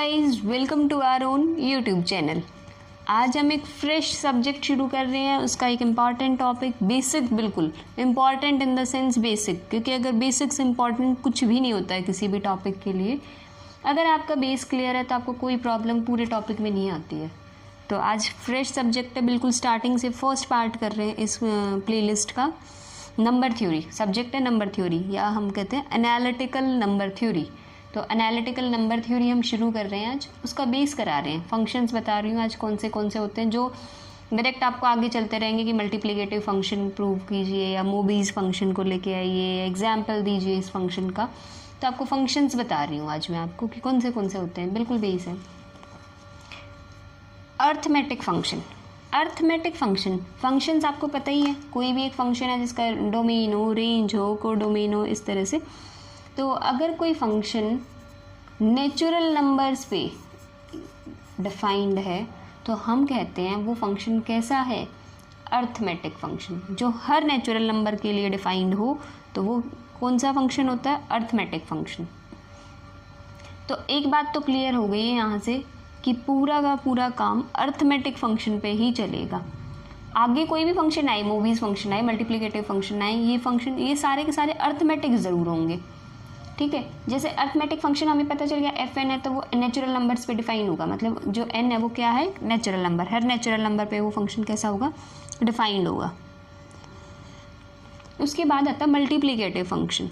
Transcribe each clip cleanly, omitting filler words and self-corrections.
Guys, welcome to our own YouTube channel. आज हम एक फ्रेश सब्जेक्ट शुरू कर रहे हैं। उसका एक इम्पॉर्टेंट टॉपिक, बेसिक, बिल्कुल important in the sense basic, क्योंकि अगर बेसिक्स इम्पॉर्टेंट कुछ भी नहीं होता है किसी भी टॉपिक के लिए। अगर आपका बेस क्लियर है तो आपको कोई प्रॉब्लम पूरे टॉपिक में नहीं आती है। तो आज फ्रेश सब्जेक्ट है, बिल्कुल स्टार्टिंग से फर्स्ट पार्ट कर रहे हैं इस प्लेलिस्ट का। नंबर थ्योरी सब्जेक्ट है, नंबर थ्योरी, या हम कहते हैं एनालिटिकल नंबर थ्योरी। तो एनालिटिकल नंबर थ्योरी हम शुरू कर रहे हैं आज। उसका बेस करा रहे हैं, फंक्शंस बता रही हूँ आज कौन से होते हैं, जो डायरेक्ट आपको आगे चलते रहेंगे कि मल्टीप्लिकेटिव फंक्शन प्रूव कीजिए या मूवीज़ फंक्शन को लेके आइए, एग्जाम्पल दीजिए इस फंक्शन का। तो आपको फंक्शंस बता रही हूँ आज मैं आपको कि कौन से होते हैं, बिल्कुल बेस है। अर्थमेटिक फंक्शन, अर्थमेटिक फंक्शंस आपको पता ही है। कोई भी एक फंक्शन है जिसका डोमेन हो, रेंज हो, कोडोमेन हो, इस तरह से। तो अगर कोई फंक्शन नेचुरल नंबर्स पे डिफाइंड है तो हम कहते हैं वो फंक्शन कैसा है, अर्थमेटिक फंक्शन। जो हर नेचुरल नंबर के लिए डिफाइंड हो तो वो कौन सा फंक्शन होता है, अर्थमेटिक फंक्शन। तो एक बात तो क्लियर हो गई है यहाँ से कि पूरा का पूरा काम अर्थमेटिक फंक्शन पे ही चलेगा। आगे कोई भी फंक्शन आए, मूवीज़ फंक्शन आए, मल्टीप्लिकेटिव फंक्शन आए, ये फंक्शन ये सारे के सारे अर्थमेटिक ज़रूर होंगे, ठीक है। जैसे अर्थमेटिक फंक्शन हमें पता चल गया एफ एन है तो वो नेचुरल नंबर्स पे डिफाइन होगा, मतलब जो एन है वो क्या है, नेचुरल नंबर। हर नेचुरल नंबर पे वो फंक्शन कैसा होगा, डिफाइंड होगा। उसके बाद आता है मल्टीप्लिकेटिव फंक्शन।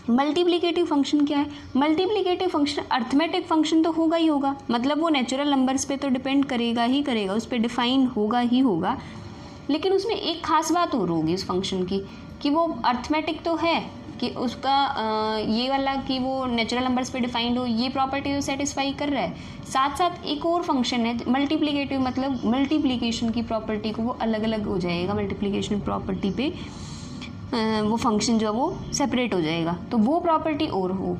मल्टीप्लिकेटिव फंक्शन क्या है, मल्टीप्लिकेटिव फंक्शन अर्थमेटिक फंक्शन तो होगा ही होगा, मतलब वो नेचुरल नंबर्स पे तो डिपेंड करेगा ही करेगा, उस पर डिफाइन होगा ही होगा। लेकिन उसमें एक खास बात और होगी उस फंक्शन की कि वो अर्थमेटिक तो है कि उसका ये वाला कि वो नेचुरल नंबर्स पे डिफाइंड हो, ये प्रॉपर्टी तो सेटिस्फाई कर रहा है। साथ साथ एक और फंक्शन है मल्टीप्लिकेटिव, मतलब मल्टीप्लिकेशन की प्रॉपर्टी को वो अलग अलग हो जाएगा, मल्टीप्लिकेशन प्रॉपर्टी पे वो फंक्शन जो है वो सेपरेट हो जाएगा, तो वो प्रॉपर्टी और हो।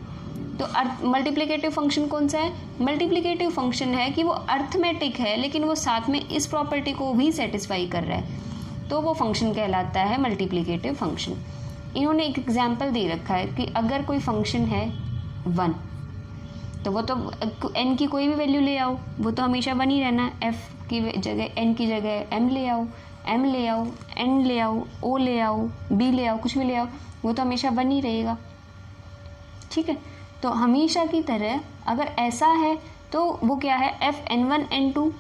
तो मल्टीप्लिकेटिव फंक्शन कौन सा है, मल्टीप्लिकेटिव फंक्शन है कि वो अर्थमेटिक है लेकिन वो साथ में इस प्रॉपर्टी को भी सेटिस्फाई कर रहा है, तो वो फंक्शन कहलाता है मल्टीप्लिकेटिव फंक्शन। इन्होंने एक एग्जाम्पल दे रखा है कि अगर कोई फंक्शन है 1, तो वो तो n की कोई भी वैल्यू ले आओ, वो तो हमेशा 1 ही रहना है। f की जगह n की जगह m ले आओ, n ले आओ, o ले आओ, b ले आओ, कुछ भी ले आओ, वो तो हमेशा 1 ही रहेगा, ठीक है। तो हमेशा की तरह अगर ऐसा है तो वो क्या है, fn1 n2।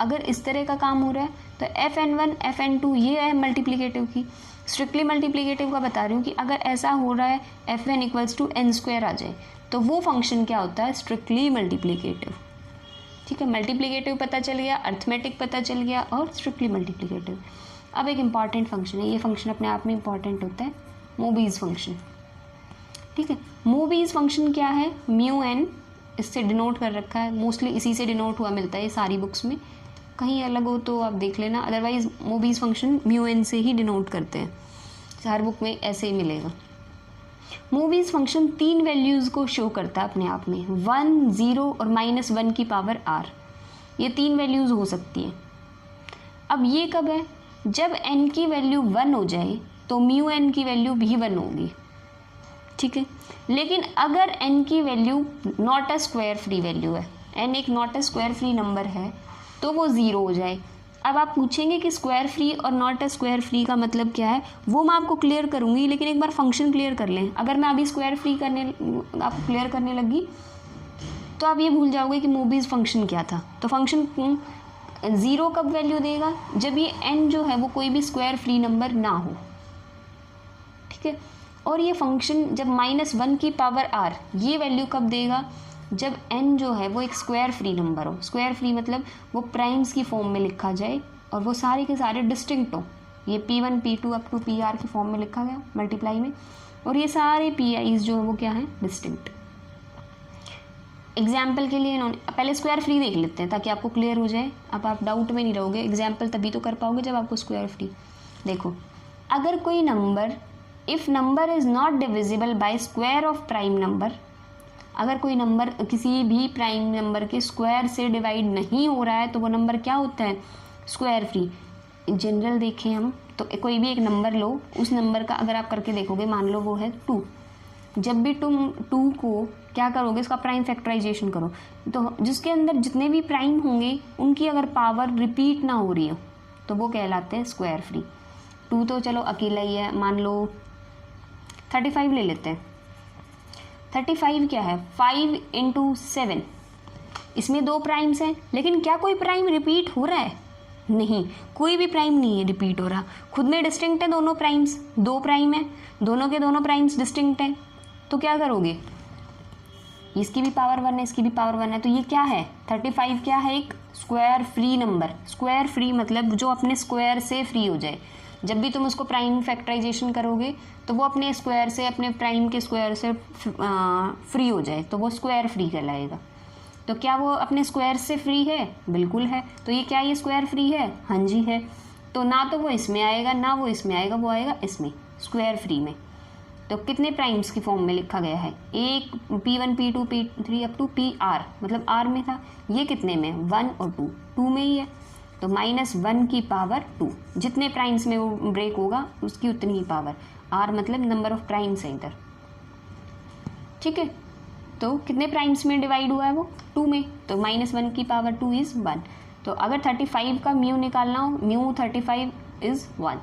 अगर इस तरह का काम हो रहा है तो fn1 fn2 ये है मल्टीप्लिकेटिव की। स्ट्रिक्टली मल्टीप्लिकेटिव का बता रही हूँ कि अगर ऐसा हो रहा है fn = n² आ जाए तो वो फंक्शन क्या होता है, स्ट्रिक्टली मल्टीप्लिकेटिव, ठीक है। मल्टीप्लिकेटिव पता चल गया, अर्थमेटिक पता चल गया और स्ट्रिक्टली मल्टीप्लिकेटिव। अब एक इम्पॉर्टेंट फंक्शन है, ये फंक्शन अपने आप में इम्पॉर्टेंट होता है, मूवीज़ फंक्शन, ठीक है। मूवीज़ फंक्शन क्या है, μn इससे डिनोट कर रखा है, मोस्टली इसी से डिनोट हुआ मिलता है सारी बुक्स में। कहीं अलग हो तो आप देख लेना, अदरवाइज मूवीज़ फंक्शन μn से ही डिनोट करते हैं, हर बुक में ऐसे ही मिलेगा। मूवीज़ फंक्शन 3 वैल्यूज़ को शो करता है अपने आप में, 1, 0 और -1 की पावर r। ये 3 वैल्यूज़ हो सकती हैं। अब ये कब है, जब n की वैल्यू 1 हो जाए तो μn की वैल्यू भी 1 होगी, ठीक है। लेकिन अगर n की value not a square free value है, n एक not a square free number है, तो वो 0 हो जाए। अब आप पूछेंगे कि स्क्वायर फ्री और नॉट अ स्क्वायर फ्री का मतलब क्या है, वो मैं आपको क्लियर करूँगी, लेकिन एक बार फंक्शन क्लियर कर लें। अगर मैं अभी स्क्वायर फ्री आपको क्लियर करने लगी तो आप ये भूल जाओगे कि मूवीज़ फंक्शन क्या था। तो फंक्शन 0 कब वैल्यू देगा, जब ये n जो है वो कोई भी स्क्वायर फ्री नंबर ना हो, ठीक है। और ये फंक्शन जब -1 की पावर r, ये वैल्यू कब देगा, जब n जो है वो एक स्क्वायर फ्री नंबर हो। स्क्वायर फ्री मतलब वो प्राइम्स की फॉर्म में लिखा जाए और वो सारे के सारे डिस्टिंक्ट हो। ये p1 p2 up to pr की फॉर्म में लिखा गया मल्टीप्लाई में, और ये सारे pi's जो है वो क्या है, डिस्टिंक्ट। एग्जाम्पल के लिए इन्होंने पहले स्क्वायर फ्री देख लेते हैं ताकि आपको क्लियर हो जाए, अब आप डाउट में नहीं रहोगे। एग्जाम्पल तभी तो कर पाओगे जब आपको स्क्वायर फ्री। देखो, अगर कोई number, if number is not divisible by square of prime number, अगर कोई नंबर किसी भी प्राइम नंबर के स्क्वायर से डिवाइड नहीं हो रहा है तो वो नंबर क्या होता है, स्क्वायर फ्री। जनरल देखें हम तो कोई भी एक नंबर लो, उस नंबर का अगर आप करके देखोगे, मान लो वो है 2, जब भी तुम 2 को क्या करोगे, उसका प्राइम फैक्टराइजेशन करो। तो जिसके अंदर जितने भी प्राइम होंगे उनकी अगर पावर रिपीट ना हो रही हो तो वो कहलाते हैं स्क्वायर फ्री। 2 तो चलो अकेला ही है, मान लो 35 ले लेते हैं। 35 क्या है, 5 × 7, इसमें 2 प्राइम्स हैं, लेकिन क्या कोई प्राइम रिपीट हो रहा है? नहीं, कोई भी प्राइम नहीं है रिपीट हो रहा। खुद में डिस्टिंक्ट है दोनों प्राइम्स, 2 प्राइम है, दोनों के दोनों प्राइम्स डिस्टिंक्ट हैं। तो क्या करोगे, इसकी भी पावर 1 है, इसकी भी पावर 1 है, तो ये क्या है, 35 क्या है, एक square free number. Square free मतलब जो अपने स्क्वायर से फ्री हो जाए। जब भी तुम उसको प्राइम फैक्टराइजेशन करोगे तो वो अपने स्क्वायर से, अपने प्राइम के स्क्वायर से फ्री हो जाए, तो वो स्क्वायर फ्री कहलाएगा। तो क्या वो अपने स्क्वायर से फ्री है? बिल्कुल है। तो ये क्या, ये स्क्वायर फ्री है? हाँ जी है। तो ना तो वो इसमें आएगा ना वो इसमें आएगा, वो आएगा इसमें, स्क्वायर फ्री में। तो कितने प्राइम्स की फॉर्म में लिखा गया है, एक P1 P2 P3 up to PR, मतलब R में था। ये कितने में, 1 और 2 में ही है। तो -1 की पावर 2, जितने प्राइम्स में वो ब्रेक होगा उसकी उतनी ही पावर। R मतलब नंबर ऑफ प्राइम्स है इधर, ठीक है। तो कितने प्राइम्स में डिवाइड हुआ है वो, 2 में। तो -1 की पावर 2 इज़ 1। तो अगर 35 का म्यू निकालना हो, म्यू 35 इज़ 1।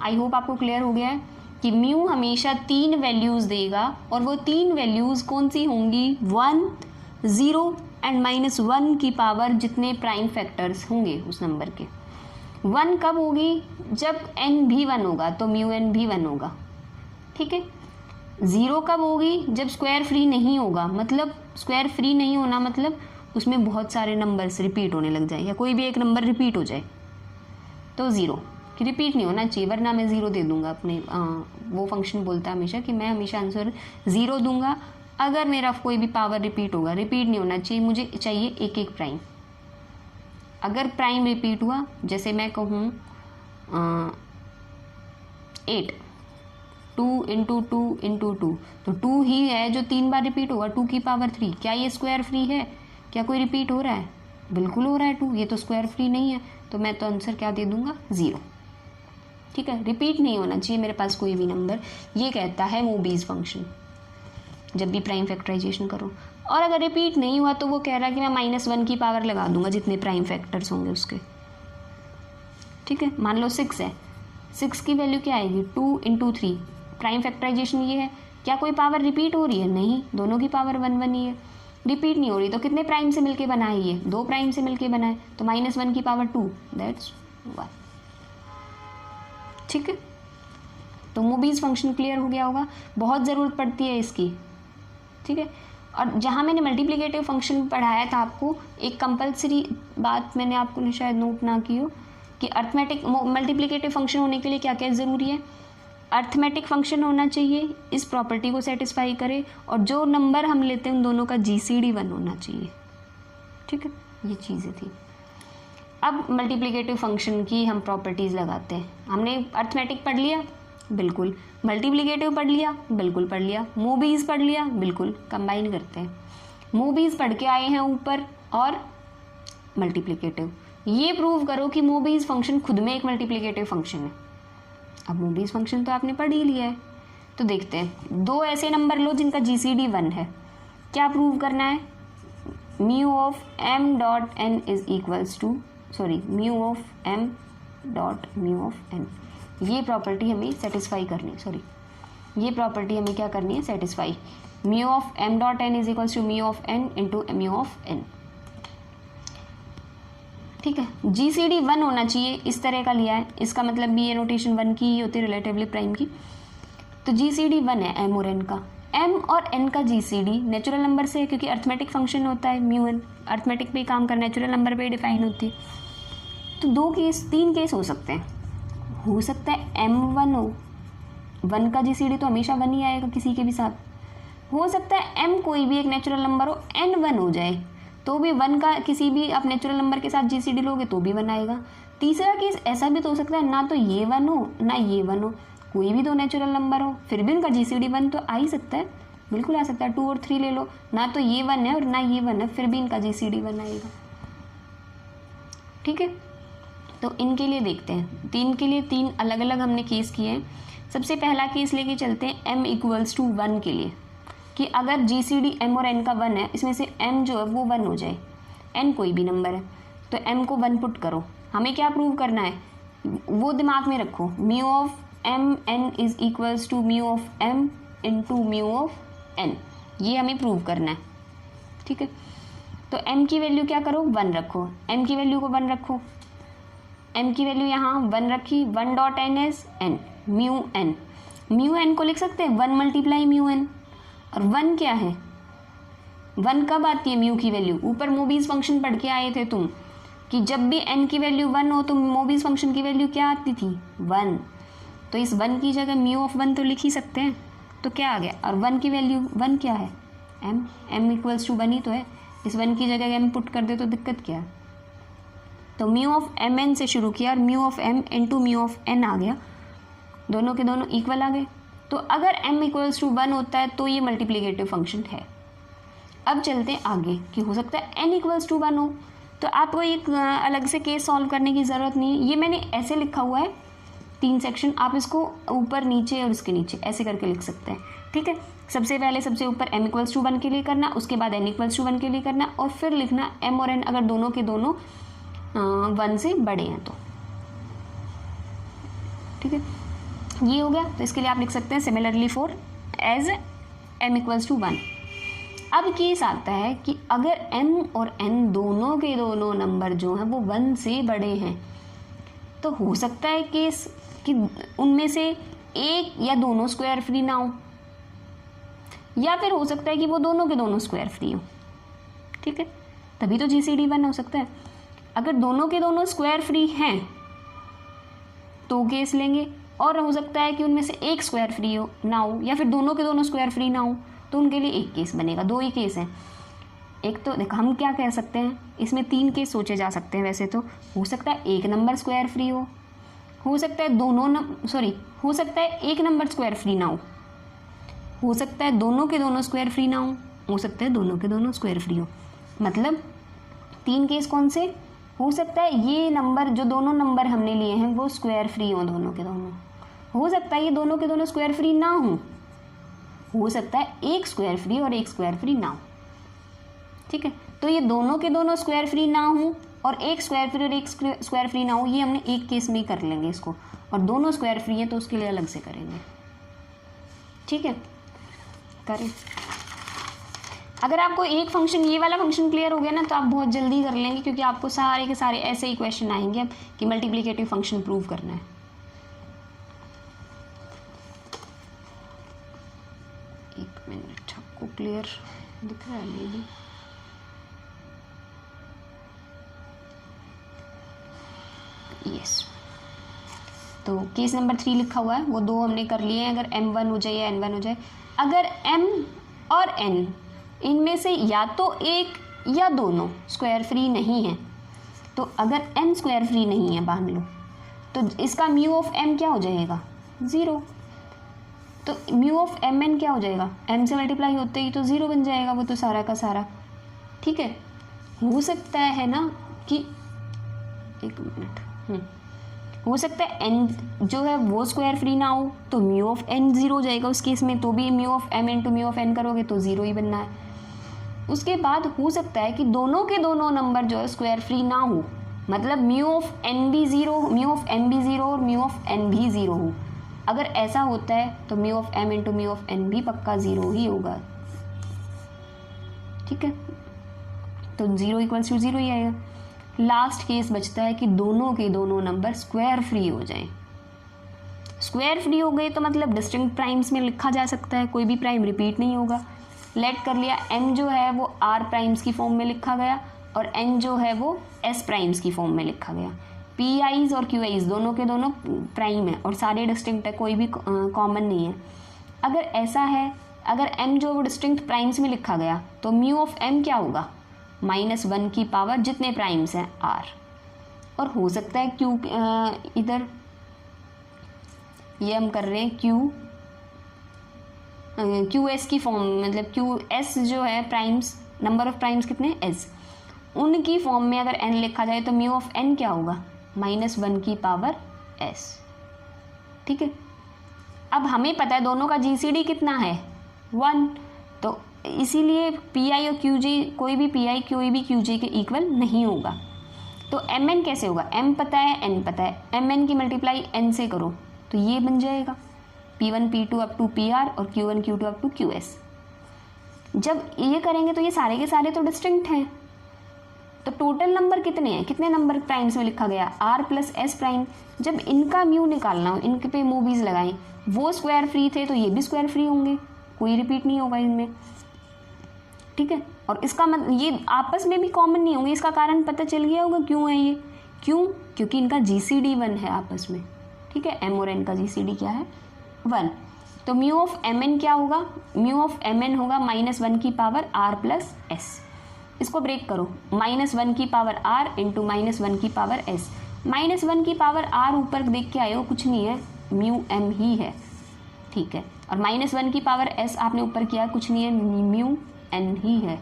आई होप आपको क्लियर हो गया है कि म्यू हमेशा 3 वैल्यूज़ देगा, और वो 3 वैल्यूज़ कौन सी होंगी, 1, 0 एंड -1 की पावर जितने प्राइम फैक्टर्स होंगे उस नंबर के। 1 कब होगी, जब n भी 1 होगा, तो म्यू n भी 1 होगा, ठीक है। 0 कब होगी, जब स्क्वायर फ्री नहीं होगा, मतलब स्क्वायर फ्री नहीं होना मतलब उसमें बहुत सारे नंबर्स रिपीट होने लग जाए, या कोई भी एक नंबर रिपीट हो जाए, तो 0 कि रिपीट नहीं होना चाहिए, वरना मैं 0 दे दूंगा अपने। वो फंक्शन बोलता है हमेशा कि मैं हमेशा आंसर 0 दूंगा अगर मेरा कोई भी पावर रिपीट होगा। रिपीट नहीं होना चाहिए, मुझे चाहिए एक एक प्राइम। अगर प्राइम रिपीट हुआ, जैसे मैं कहूँ 8, 2 × 2 × 2, तो 2 ही है जो 3 बार रिपीट होगा, 2 की पावर 3। क्या ये स्क्वायर फ्री है? क्या कोई रिपीट हो रहा है? बिल्कुल हो रहा है 2, ये तो स्क्वायर फ्री नहीं है। तो मैं तो आंसर क्या दे दूंगा, 0, ठीक है। रिपीट नहीं होना चाहिए मेरे पास कोई भी नंबर, ये कहता है मूबीज़ फंक्शन, जब भी प्राइम फैक्टराइजेशन करो। और अगर रिपीट नहीं हुआ तो वो कह रहा है कि मैं -1 की पावर लगा दूंगा जितने प्राइम फैक्टर्स होंगे उसके, ठीक है। मान लो 6 है, 6 की वैल्यू क्या आएगी, 2 × 3, प्राइम फैक्टराइजेशन ये है। क्या कोई पावर रिपीट हो रही है? नहीं, दोनों की पावर 1 1 ही है। रिपीट नहीं हो रही, तो कितने प्राइम से मिलके बना है ये, 2 प्राइम से मिलके बना है, तो -1 की पावर 2, दैट्स 1, ठीक है। तो मूबीज़ फंक्शन क्लियर हो गया होगा, बहुत ज़रूरत पड़ती है इसकी, ठीक है। और जहाँ मैंने मल्टीप्लिकेटिव फंक्शन पढ़ाया था आपको, एक कंपलसरी बात मैंने आपको शायद नोट ना की हो कि अर्थमेटिक मल्टीप्लिकेटिव फंक्शन होने के लिए क्या क्या ज़रूरी है। अर्थमेटिक फंक्शन होना चाहिए, इस प्रॉपर्टी को सेटिस्फाई करे, और जो नंबर हम लेते हैं उन दोनों का GCD 1 होना चाहिए, ठीक है। ये चीज़ें थी। अब मल्टीप्लिकेटिव फंक्शन की हम प्रॉपर्टीज़ लगाते हैं। हमने अर्थमेटिक पढ़ लिया, बिल्कुल। मल्टीप्लिकेटिव पढ़ लिया, बिल्कुल पढ़ लिया। मूबीज़ पढ़ लिया, बिल्कुल। कंबाइन करते हैं, मूबीज़ पढ़ के आए हैं ऊपर, और मल्टीप्लिकेटिव। ये प्रूव करो कि मूबीज़ फंक्शन खुद में एक मल्टीप्लिकेटिव फंक्शन है। अब मूबीज़ फंक्शन तो आपने पढ़ ही लिया है, तो देखते हैं। 2 ऐसे नंबर लो जिनका GCD 1 है, क्या प्रूव करना है, mu of m dot n is equals to, sorry, mu of m dot mu of n। ये प्रॉपर्टी हमें सेटिस्फाई करनी है, सॉरी, ये प्रॉपर्टी हमें क्या करनी है, satisfy. Mu of m dot n is equals to mu of n into mu of n, ठीक है। GCD 1 होना चाहिए, इस तरह का लिया है, इसका मतलब भी ये नोटेशन 1 की ही होती है, रिलेटिवली प्राइम की। तो GCD 1 है m और n का। m और n का GCD नेचुरल नंबर से है, क्योंकि अर्थमेटिक फंक्शन होता है म्यू n, अर्थमेटिक पे काम करना, नेचुरल नंबर पे डिफाइन होती है। तो 3 केस हो सकते हैं। हो सकता है m1 हो, 1 का GCD तो हमेशा 1 ही आएगा किसी के भी साथ। हो सकता है m कोई भी एक नेचुरल नंबर हो, n1 हो जाए, तो भी 1 का किसी भी आप नेचुरल नंबर के साथ GCD लोगे तो भी 1 आएगा। तीसरा केस ऐसा भी तो हो सकता है, ना तो ये 1 हो ना ये 1 हो, कोई भी 2 नेचुरल नंबर हो, फिर भी उनका GCD 1 तो आ ही सकता है, बिल्कुल आ सकता है। 2 और 3 ले लो, ना तो ये 1 है और ना ये 1 है, फिर भी इनका GCD 1 आएगा, ठीक है। तो इनके लिए देखते हैं, 3 के लिए 3 अलग अलग हमने केस किए हैं। सबसे पहला केस लेके चलते हैं m = 1 के लिए। कि अगर GCD m और n का 1 है, इसमें से m जो है वो 1 हो जाए, n कोई भी नंबर है तो m को 1 पुट करो। हमें क्या प्रूव करना है वो दिमाग में रखो, mu of m n is equals to mu of m into mu of n, ये हमें प्रूव करना है। ठीक है, तो m की वैल्यू क्या करो 1 रखो, m की वैल्यू को 1 रखो, m की वैल्यू यहाँ 1 रखी, 1 dot n is n, mu n, mu n को लिख सकते हैं 1 मल्टीप्लाई म्यू n, और 1 क्या है, 1 कब आती है म्यू की वैल्यू, ऊपर मोबीज फंक्शन पढ़ के आए थे तुम कि जब भी n की वैल्यू 1 हो तो मोबीज फंक्शन की वैल्यू क्या आती थी 1, तो इस 1 की जगह म्यू ऑफ 1 तो लिख ही सकते हैं, तो क्या आ गया, और 1 की वैल्यू 1 क्या है m इक्वल्स टू 1 ही तो है, इस 1 की जगह m पुट कर दे तो दिक्कत क्या है। तो म्यू ऑफ m n से शुरू किया और mu of m into mu of n आ गया, दोनों के दोनों इक्वल आ गए। तो अगर m इक्वल्स टू 1 होता है तो ये मल्टीप्लिकेटिव फंक्शन है। अब चलते हैं आगे कि हो सकता है n इक्वल्स टू 1 हो, तो आपको एक अलग से केस सॉल्व करने की ज़रूरत नहीं है, ये मैंने ऐसे लिखा हुआ है 3 सेक्शन, आप इसको ऊपर नीचे और इसके नीचे ऐसे करके लिख सकते हैं। ठीक है, सबसे पहले सबसे ऊपर m इक्वल्स टू 1 के लिए करना, उसके बाद n इक्वल्स टू 1 के लिए करना, और फिर लिखना m और n अगर दोनों के दोनों 1 से बड़े हैं तो। ठीक है, ये हो गया, तो इसके लिए आप लिख सकते हैं similarly for as m equals to 1। अब केस आता है कि अगर m और n दोनों के दोनों नंबर जो हैं वो 1 से बड़े हैं, तो हो सकता है केस कि उनमें से एक या दोनों स्क्वायर फ्री ना हो, या फिर हो सकता है कि वो दोनों के दोनों स्क्वायर फ्री हो। ठीक है, तभी तो GCD 1 हो सकता है। अगर दोनों के दोनों स्क्वायर फ्री हैं तो केस लेंगे, और हो सकता है कि उनमें से एक स्क्वायर फ्री हो ना हो, या फिर दोनों के दोनों स्क्वायर फ्री ना हो, तो उनके लिए एक केस बनेगा। 2 ही केस हैं। एक तो देखो हम क्या कह सकते हैं, इसमें 3 केस सोचे जा सकते हैं वैसे तो। हो सकता है एक नंबर स्क्वायर फ्री हो सकता है हो सकता है एक नंबर स्क्वायर फ्री ना हो सकता है दोनों के दोनों स्क्वायर फ्री ना हो सकता है दोनों के दोनों स्क्वायर फ्री हो। मतलब 3 केस कौन से हो सकता है, ये नंबर जो दोनों नंबर हमने लिए हैं वो स्क्वायर फ्री हो दोनों के दोनों, हो सकता है ये दोनों के दोनों स्क्वायर फ्री ना हो सकता है एक स्क्वायर फ्री और एक स्क्वायर फ्री ना हो। ठीक है, तो ये दोनों के दोनों स्क्वायर फ्री ना हो और एक स्क्वायर फ्री और एक स्क्वायर फ्री ना हो, ये हमने एक केस में ही कर लेंगे इसको, और दोनों स्क्वायर फ्री हैं तो उसके लिए अलग से करेंगे। ठीक है, करें। अगर आपको एक फंक्शन, ये वाला फंक्शन क्लियर हो गया ना, तो आप बहुत जल्दी कर लेंगे, क्योंकि आपको सारे के सारे ऐसे ही क्वेश्चन आएंगे अब कि मल्टीप्लिकेटिव फंक्शन प्रूव करना है। एक मिनट, आपको क्लियर दिख रहा है मे बी? यस, तो केस नंबर 3 लिखा हुआ है, वो 2 हमने कर लिए हैं। अगर m1 हो जाए या n1 हो जाए, अगर m और n इनमें से या तो एक या दोनों स्क्वायर फ्री नहीं है, तो अगर n स्क्वायर फ्री नहीं है मान लो, तो इसका म्यू ऑफ m क्या हो जाएगा 0। तो म्यू ऑफ mn क्या हो जाएगा, m से मल्टीप्लाई होते ही तो 0 बन जाएगा वो तो सारा का सारा। ठीक है, हो सकता है ना कि एक मिनट, हो सकता है n जो है वो स्क्वायर फ्री ना हो, तो म्यू ऑफ n 0 हो जाएगा उस केस में, तो भी mu of m into mu of n करोगे तो 0 ही बनना है। उसके बाद हो सकता है कि दोनों के दोनों नंबर जो है स्क्वायर फ्री ना हो, मतलब म्यू ऑफ n भी 0, म्यू ऑफ m भी 0 और म्यू ऑफ n भी 0 हो। अगर ऐसा होता है तो mu of m into mu of n भी पक्का 0 ही होगा। ठीक है, तो 0 इक्वल्स टू 0 ही आएगा। लास्ट केस बचता है कि दोनों के दोनों नंबर स्क्वायर फ्री हो जाएं। स्क्वायर फ्री हो गए तो मतलब डिस्टिंक्ट प्राइम्स में लिखा जा सकता है, कोई भी प्राइम रिपीट नहीं होगा। लेट कर लिया m जो है वो r प्राइम्स की फॉर्म में लिखा गया और n जो है वो s प्राइम्स की फॉर्म में लिखा गया। पी आईज और क्यू आईज दोनों के दोनों प्राइम है और सारे डिस्टिंक्ट है, कोई भी कॉमन नहीं है। अगर ऐसा है, अगर m जो वो डिस्टिंक्ट प्राइम्स में लिखा गया तो म्यू ऑफ m क्या होगा -1 की पावर जितने प्राइम्स हैं r। और हो सकता है q इधर ये हम कर रहे हैं क्यू एस की फॉर्म, मतलब क्यू एस जो है प्राइम्स, नंबर ऑफ प्राइम्स कितने s, उनकी फॉर्म में अगर n लिखा जाए तो म्यू ऑफ n क्या होगा -1 की पावर s। ठीक है, अब हमें पता है दोनों का GCD कितना है 1, तो इसीलिए पी आई और क्यू जे, कोई भी पी आई कोई भी क्यू जे के इक्वल नहीं होगा। तो एम एन कैसे होगा, एम पता है एन पता है, एम एन की मल्टीप्लाई एन से करो तो ये बन जाएगा P1 P2 up to PR और Q1 Q2 up to QS। जब ये करेंगे तो ये सारे के सारे तो डिस्टिंक्ट हैं, तो टोटल नंबर कितने हैं, कितने नंबर प्राइम्स में लिखा गया R प्लस S प्राइम। जब इनका म्यू निकालना हो, इनके पे मूवीज लगाएं, वो स्क्वायर फ्री थे तो ये भी स्क्वायर फ्री होंगे, कोई रिपीट नहीं होगा इनमें, ठीक है। और इसका मतलब ये आपस में भी कॉमन नहीं होंगे, इसका कारण पता चल गया होगा क्यों है ये, क्यों, क्योंकि इनका GCD 1 है आपस में, ठीक है। M और N का GCD क्या है 1। तो म्यू ऑफ MN क्या होगा, म्यू ऑफ MN होगा -1 की पावर R प्लस S। इसको ब्रेक करो, -1 की पावर R इंटू -1 की पावर S। -1 की पावर R ऊपर देख के आए हो, कुछ नहीं है, म्यू M ही है, ठीक है। और -1 की पावर S आपने ऊपर किया है, कुछ नहीं है, म्यू N ही है।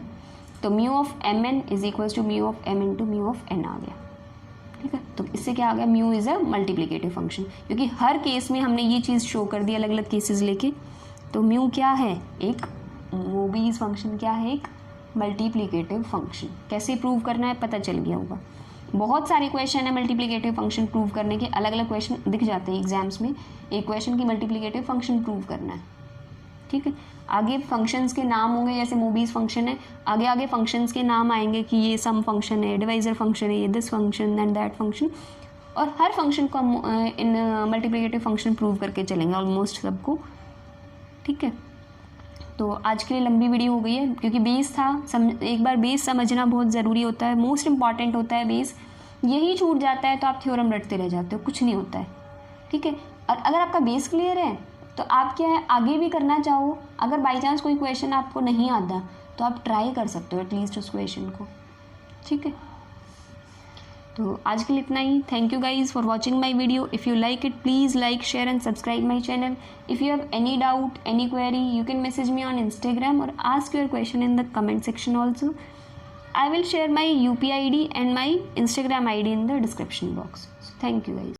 तो mu of MN is equal to mu of M into mu of N आ गया, ठीक है। तो इससे क्या आ गया, mu is a multiplicative function, क्योंकि हर केस में हमने ये चीज़ शो कर दी अलग अलग केसेस लेके। तो म्यू क्या है, एक मोबीज फंक्शन क्या है, एक मल्टीप्लिकेटिव फंक्शन। कैसे प्रूव करना है पता चल गया होगा। बहुत सारे क्वेश्चन है मल्टीप्लिकेटिव फंक्शन प्रूव करने के, अलग अलग क्वेश्चन दिख जाते हैं एग्जाम्स में, एक क्वेश्चन की मल्टीप्लिकेटिव फंक्शन प्रूव करना है, ठीक है। आगे फंक्शंस के नाम होंगे, जैसे मूवीज फंक्शन है, आगे आगे फंक्शंस के नाम आएंगे कि ये सम फंक्शन है, डिवाइजर फंक्शन है, ये this function and that function, और हर फंक्शन को हम इन मल्टीप्लिकेटिव फंक्शन प्रूव करके चलेंगे ऑलमोस्ट सबको, ठीक है। तो आज के लिए लंबी वीडियो हो गई है, क्योंकि बेस था, एक बार बेस समझना बहुत ज़रूरी होता है, मोस्ट इंपॉर्टेंट होता है बेस। यही छूट जाता है तो आप थ्योरम रटते रह जाते हो, कुछ नहीं होता है, ठीक है। और अगर आपका बेस क्लियर है तो आप क्या है, आगे भी करना चाहो, अगर बाई चांस कोई क्वेश्चन आपको नहीं आता तो आप ट्राई कर सकते हो एटलीस्ट उस क्वेश्चन को, ठीक है। तो आज के लिए इतना ही। Thank you guys for watching my video. If you like it please like, share and subscribe my channel. If you have any doubt, any query, you can message me on Instagram or ask your question in the comment section also. I will share my UPI ID and my Instagram ID in the description box. So thank you guys.